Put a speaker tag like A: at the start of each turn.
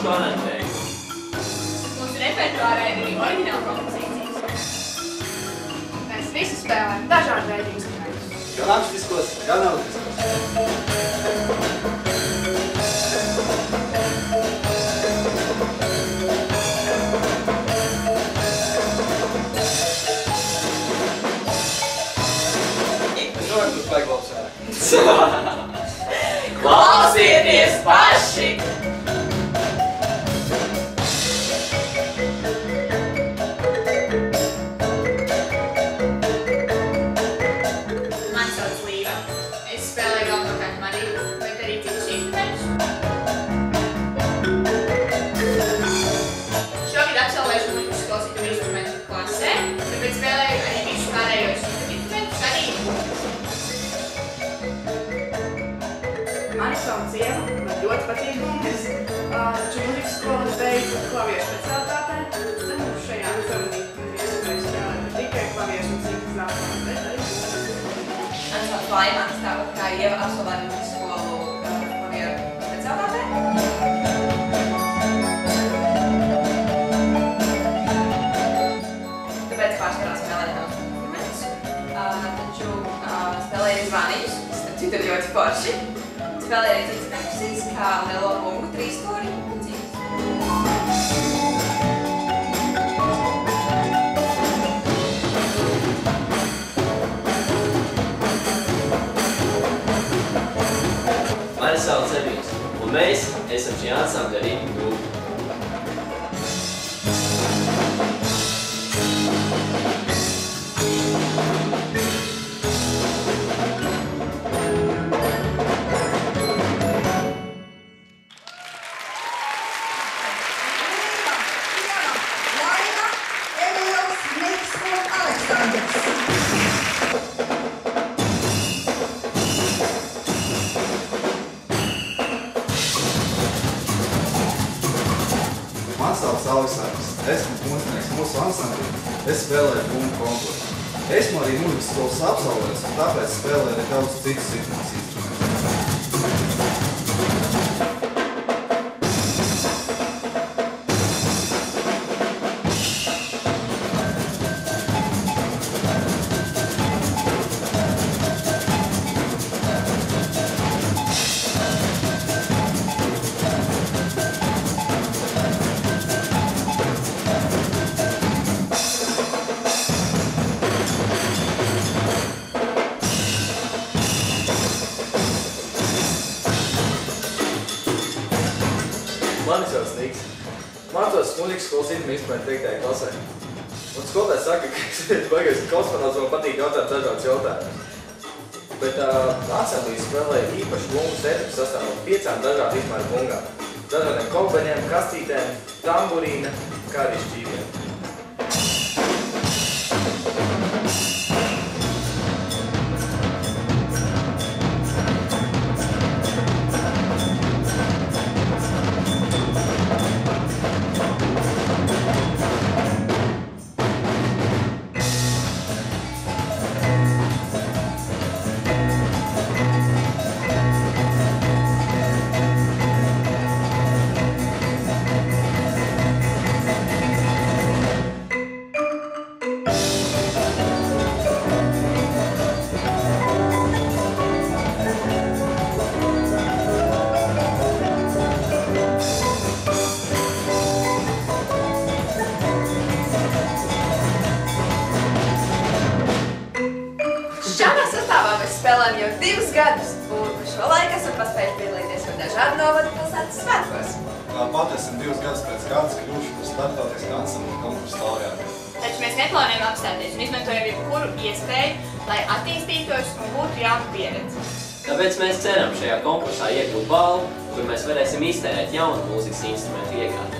A: pašu aranžējumu.
B: Mūsu repertuārā ir arī oriģināla kompozīcijas. Mēs visi spēlējam dažādu veidu instrumentus.
C: Gan akustiskos, gan elektriskos.
B: Klausieties paši! Mani sauc Līva. Es spēlēju galvenokārt mandīlu, bet arī citus instrumentus. Šogad absolvēšu mūzikas klausītāju instrumentu klasē, tāpēc spēlēju arī visus pārējos instrumentus, arī mūzikas.
D: Mani sauc Ieva, man ļoti patīk bungas, taču mūzikas skolas beidzu klavieru specialitātē. Tad mums šajā uzvaronī mēs iespēju spēlēt ne tikai klavieru un citas zāles, bet arī bungas.
E: Mani sauc Laima, tāpat kā Ieva absolvēju mūzikas skolu klavieru specialitātē. Tāpēc pārsvarā spēlēju daudz instrumentus, taču spēlēju zvaniņus, kas citu ir ļoti forši. Spēlēju arī citas perkusijas, kā lielo bungu, trīsstūri un citas.
A: Mani sauc Emīls, un mēs esam šī ansambļa rītņu grupa.
C: Man sauc Aleksandrs. Esmu mūzinieks mūsu ansamblī. Es spēlēju bungu konkursu. Esmu arī mūzikas skolas absolvents, un tāpēc spēlēju arī daudz citus instrumentus.
F: Mani sauc Niks. Mācos mūzikas skolas ritmu instrumentu 5. klasē. Un skolotājs saka, ka es esmu baigais kosmonauts, man patīk jautāt dažādus jautājumus. Bet ansamblī spēlēja īpašu bungu setu, kas sastāv no 5 dažādu izmēru bungām. Dažādiem kolbeņiem, kastītēm, tamburīna, kā arī šķīviem.
E: Šādā sastāvā mēs spēlējam jau 2 gadus, un pa šo laiku esam paspējuši piedalīties ar dažādu novadu pilsētas svētkos.
C: Tāpat esam 2 gadus pēc kārtas kļuvuši par starptautisku ansambļu konkursu laureātiem.
B: Taču mēs neplānojam apstāties un izmantojam jebkuru iespēju, lai attīstītos un būtu jauna pieredze.
A: Tāpēc mēs ceram šajā konkursā iegūt balvu, kur mēs varēsim iztērēt jaunu mūzikas instrumentu iegādi.